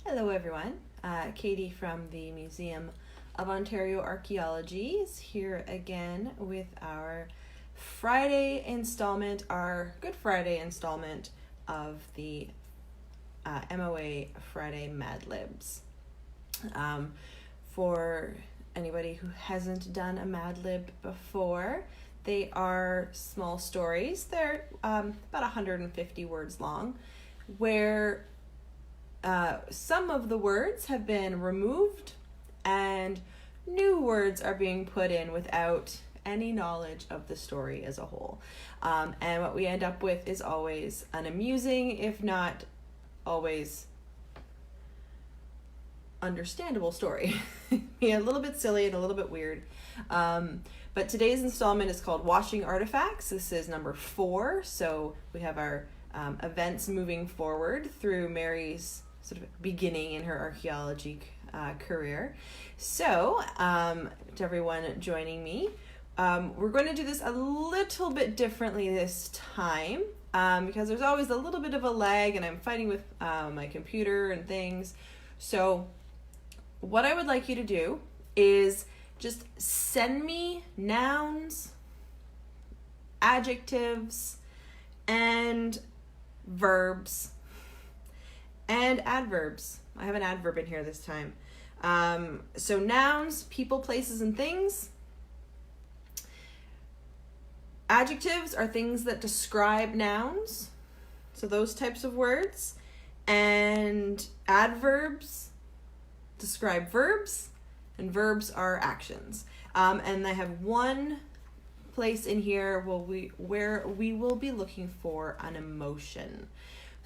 Hello everyone, Katie from the Museum of Ontario Archaeology is here again with our Friday installment, our Good Friday installment of the MOA Friday Madlibs. For anybody who hasn't done a Madlib before, they are small stories. They're about 150 words long, where some of the words have been removed and new words are being put in without any knowledge of the story as a whole. And what we end up with is always an amusing, if not always understandable story. Yeah, a little bit silly and a little bit weird. But today's installment is called Washing Artifacts. This is number 4. So we have our events moving forward through Mary's sort of beginning in her archaeology career. So, to everyone joining me, we're going to do this a little bit differently this time because there's always a little bit of a lag and I'm fighting with my computer and things. So what I would like you to do is just send me nouns, adjectives, and verbs and adverbs. I have an adverb in here this time. So nouns, people, places, and things. Adjectives are things that describe nouns, so those types of words. And adverbs describe verbs, and verbs are actions. And I have one place in here where we will be looking for an emotion.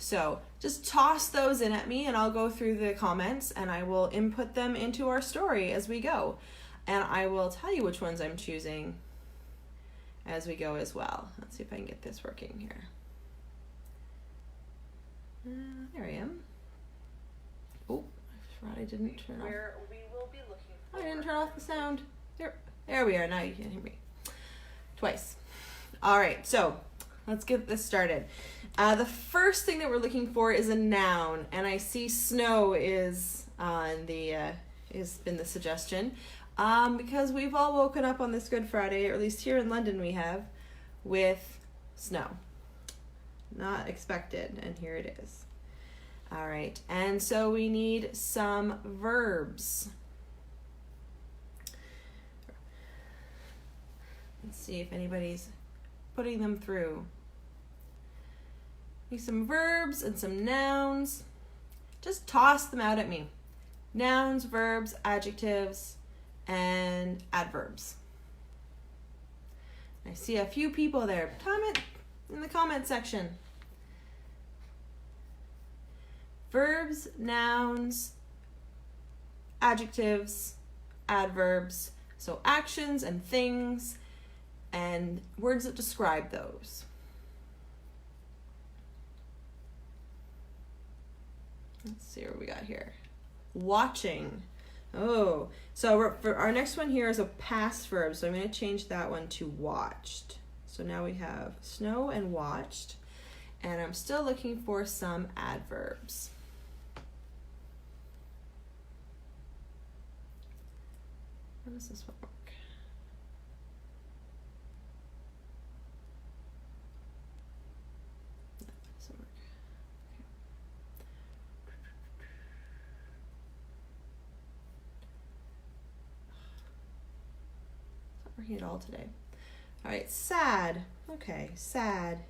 So just toss those in at me and I'll go through the comments and I will input them into our story as we go. And I will tell you which ones I'm choosing as we go as well. Let's see if I can get this working here. There I am. Oh, I forgot I didn't turn off. Where we will be looking for. I didn't turn off the sound. There we are. Now you can hear me. Twice. All right, so let's get this started. The first thing that we're looking for is a noun, and I see snow is on the has been the suggestion because we've all woken up on this Good Friday, or at least here in London we have, with snow. Not expected, and here it is. All right, and so we need some verbs. Let's see if anybody's putting them through. Need some verbs and some nouns. Just toss them out at me. Nouns, verbs, adjectives, and adverbs. I see a few people there. Comment in the comment section. Verbs, nouns, adjectives, adverbs. So actions and things and words that describe those. Let's see what we got here. Watching. Oh, so for our next one here is a past verb. So I'm going to change that one to watched. So now we have snow and watched. And I'm still looking for some adverbs. How does this one work? Working it all today. All right, sad. Okay, sad.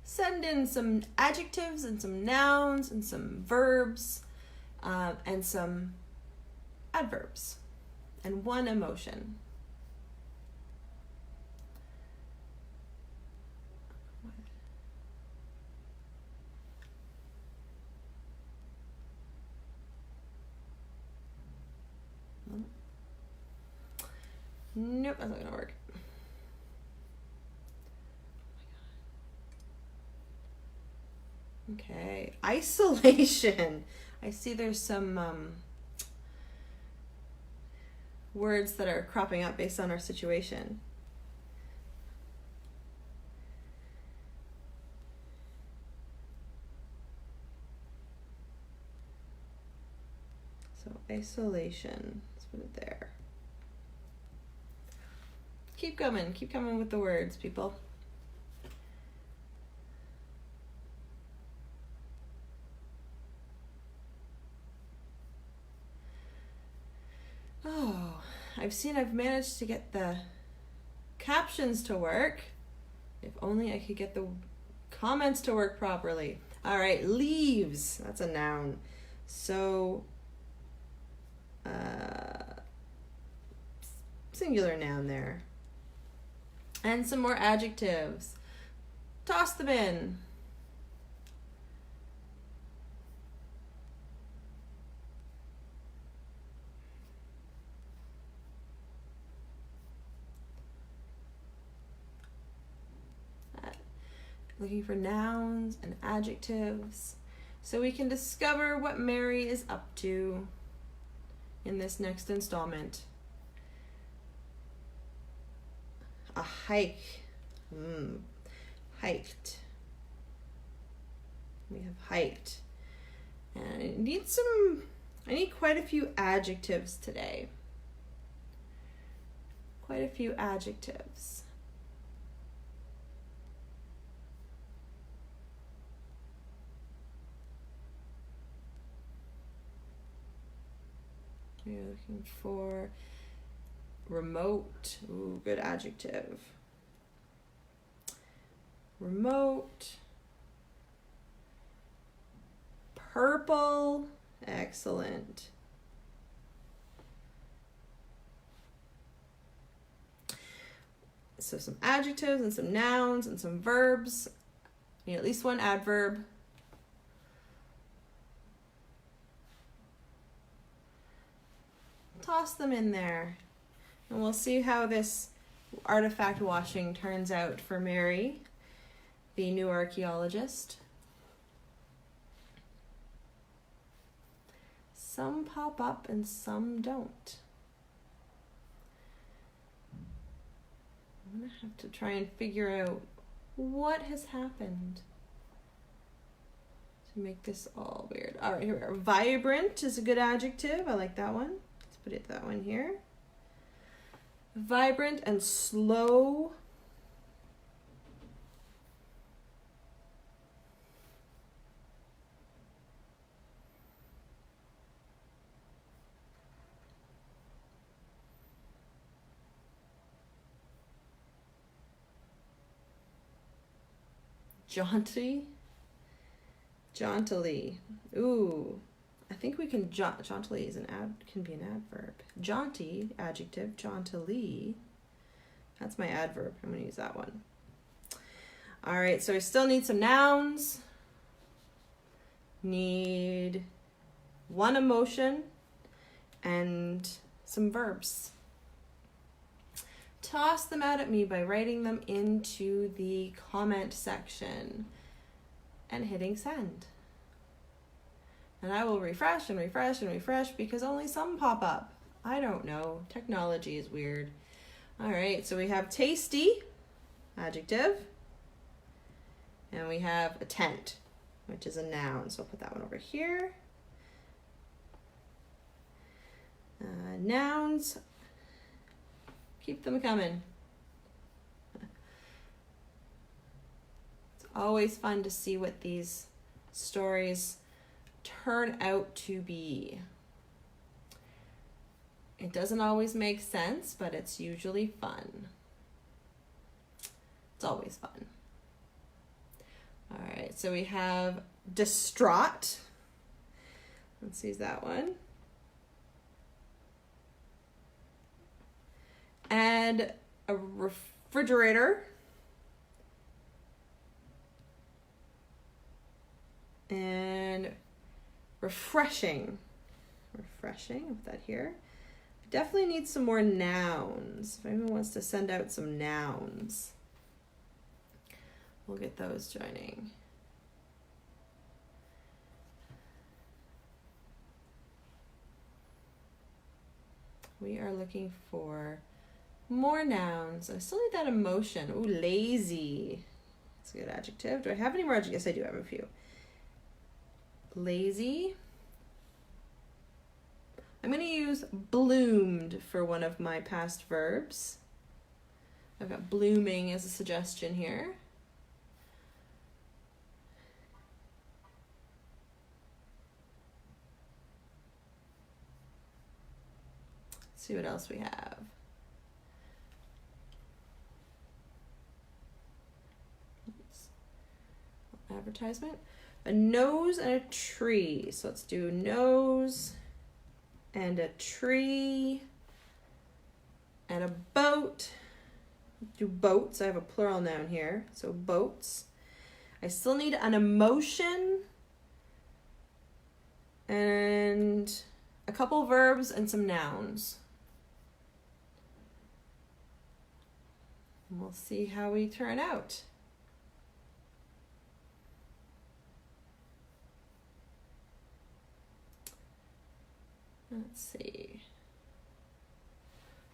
Send in some adjectives and some nouns and some verbs and some adverbs and one emotion. Nope, that's not gonna work. Okay, isolation. I see there's some words that are cropping up based on our situation. So isolation, let's put it there. Keep coming with the words, people. Oh, I've managed to get the captions to work. If only I could get the comments to work properly. All right, leaves, that's a noun. So, singular noun there. And some more adjectives. Toss them in. Looking for nouns and adjectives so we can discover what Mary is up to in this next installment. A hike. Hiked. We have hiked. And I need quite a few adjectives today. Quite a few adjectives. You're looking for remote. Ooh, good adjective. Remote. Purple. Excellent. So some adjectives and some nouns and some verbs. You need at least one adverb. Toss them in there. And we'll see how this artifact washing turns out for Mary, the new archaeologist. Some pop up and some don't. I'm going to have to try and figure out what has happened to make this all weird. All right, here we are. Vibrant is a good adjective. I like that one. Put that one here. Vibrant and slow. Jaunty. Jauntily. Ooh. I think we can jauntily is can be an adverb. Jaunty, adjective, jauntily. That's my adverb. I'm going to use that one. All right, so I still need some nouns. Need one emotion and some verbs. Toss them out at me by writing them into the comment section and hitting send. And I will refresh and refresh and refresh because only some pop up. I don't know. Technology is weird. All right, so we have tasty, adjective. And we have a tent, which is a noun. So I'll put that one over here. Nouns. Keep them coming. It's always fun to see what these stories turn out to be. It doesn't always make sense, but it's usually fun. It's always fun. All right, so we have distraught. Let's use that one. And a refrigerator. And refreshing. Refreshing, I'll put that here. Definitely need some more nouns. If anyone wants to send out some nouns, we'll get those joining. We are looking for more nouns. I still need that emotion. Ooh, lazy. That's a good adjective. Do I have any more adjectives? Yes, I do have a few. Lazy. I'm going to use bloomed for one of my past verbs. I've got blooming as a suggestion here. Let's see what else we have. Advertisement. A nose and a tree. So let's do nose and a tree and a boat. Do boats. I have a plural noun here. So boats. I still need an emotion and a couple verbs and some nouns. And we'll see how we turn out. Let's see.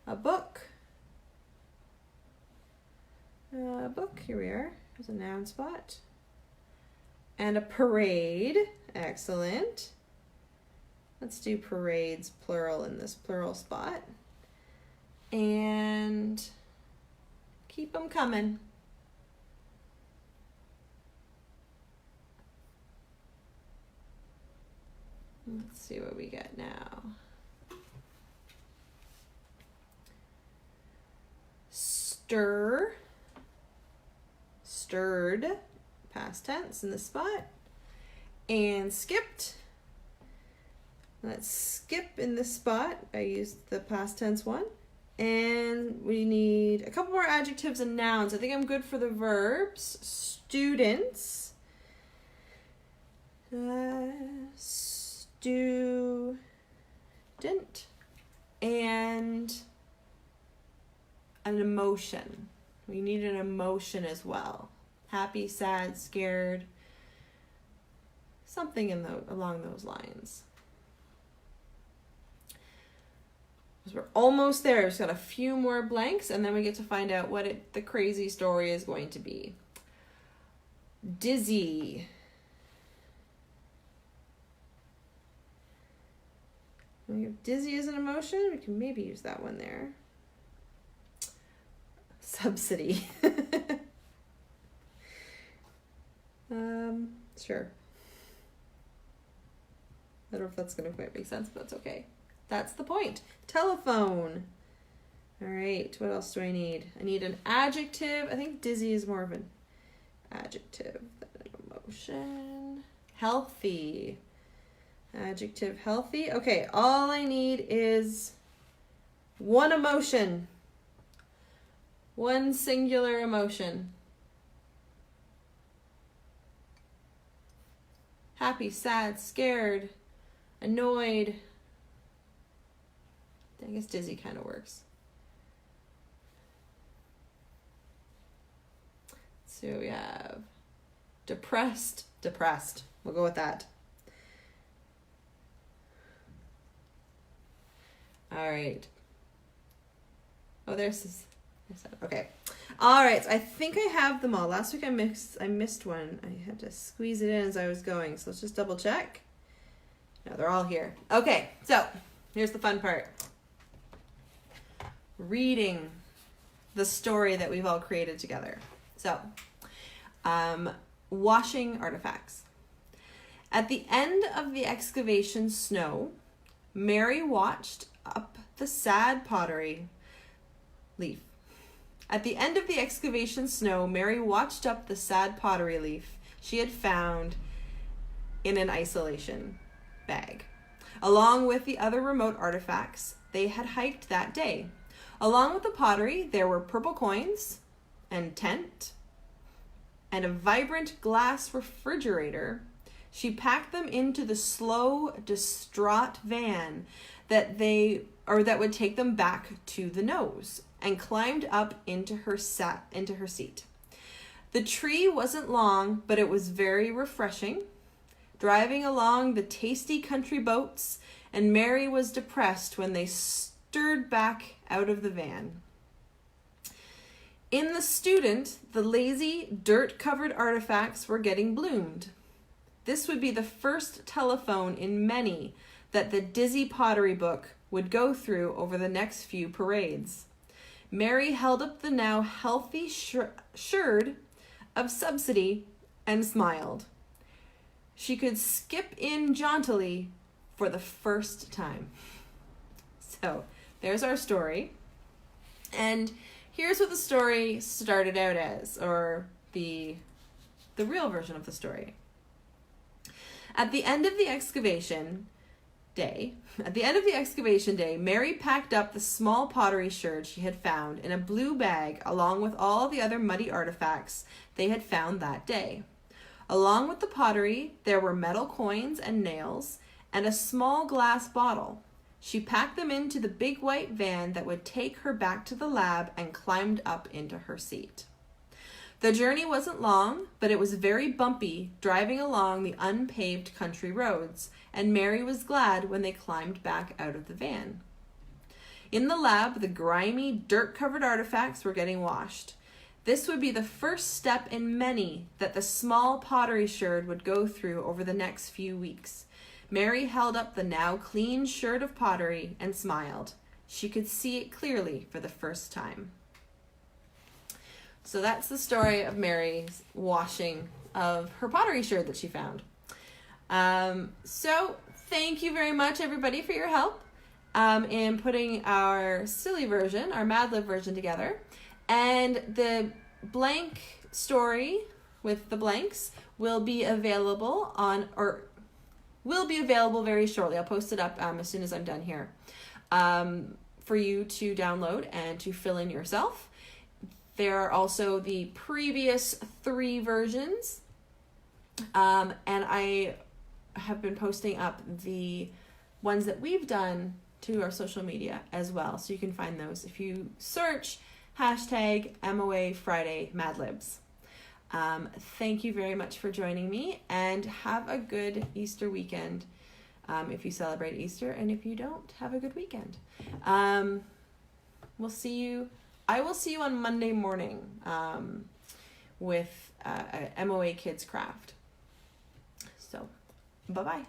A book. A book, here we are. There's a noun spot. And a parade. Excellent. Let's do parades plural in this plural spot. And keep them coming. Let's see what we get now. Stir, stirred, past tense in the spot. And skipped. Let's skip in this spot. I used the past tense one. And we need a couple more adjectives and nouns. I think I'm good for the verbs. Students. Student, and an emotion. We need an emotion as well. Happy, sad, scared, something along those lines. We're almost there. We've just got a few more blanks, and then we get to find out what the crazy story is going to be. Dizzy. We have dizzy as an emotion. We can maybe use that one there. Subsidy. Sure. I don't know if that's going to quite make sense, but that's okay. That's the point. Telephone. All right. What else do I need? I need an adjective. I think dizzy is more of an adjective than an emotion. Healthy. Adjective healthy. Okay, all I need is one emotion. One singular emotion. Happy, sad, scared, annoyed. I guess dizzy kind of works. So we have depressed. We'll go with that. All right. Oh, there's okay. All right. So I think I have them all. Last week I missed one. I had to squeeze it in as I was going. So let's just double check. No, they're all here. Okay. So here's the fun part. Reading the story that we've all created together. So, washing artifacts. At the end of the excavation snow, Mary watched up the sad pottery leaf. At the end of the excavation snow, Mary watched up the sad pottery leaf she had found in an isolation bag. Along with the other remote artifacts they had hiked that day. Along with the pottery, there were purple coins and tent and a vibrant glass refrigerator. She packed them into the slow, distraught van that would take them back to the nose, and climbed up into her seat. The tree wasn't long, but it was very refreshing. Driving along the tasty country boats, and Mary was depressed when they stirred back out of the van. In the student, the lazy, dirt-covered artifacts were getting bloomed. This would be the first telephone in many that the dizzy pottery book would go through over the next few parades. Mary held up the now healthy sherd of subsidy and smiled. She could skip in jauntily for the first time. So there's our story. And here's what the story started out as, or the real version of the story. At the end of the excavation day, Mary packed up the small pottery sherd she had found in a blue bag along with all the other muddy artifacts they had found that day. Along with the pottery, there were metal coins and nails and a small glass bottle. She packed them into the big white van that would take her back to the lab and climbed up into her seat. The journey wasn't long, but it was very bumpy, driving along the unpaved country roads, and Mary was glad when they climbed back out of the van. In the lab, the grimy, dirt-covered artifacts were getting washed. This would be the first step in many that the small pottery sherd would go through over the next few weeks. Mary held up the now clean sherd of pottery and smiled. She could see it clearly for the first time. So that's the story of Mary's washing of her pottery sherd that she found. So thank you very much, everybody, for your help in putting our silly version, our Madlib version together. And the blank story with the blanks will be available very shortly. I'll post it up as soon as I'm done here for you to download and to fill in yourself. There are also the previous 3 versions, and I have been posting up the ones that we've done to our social media as well, so you can find those if you search hashtag MOA Friday Madlibs. Thank you very much for joining me, and have a good Easter weekend if you celebrate Easter, and if you don't, have a good weekend. I will see you on Monday morning with MOA Kids Craft. So, bye-bye.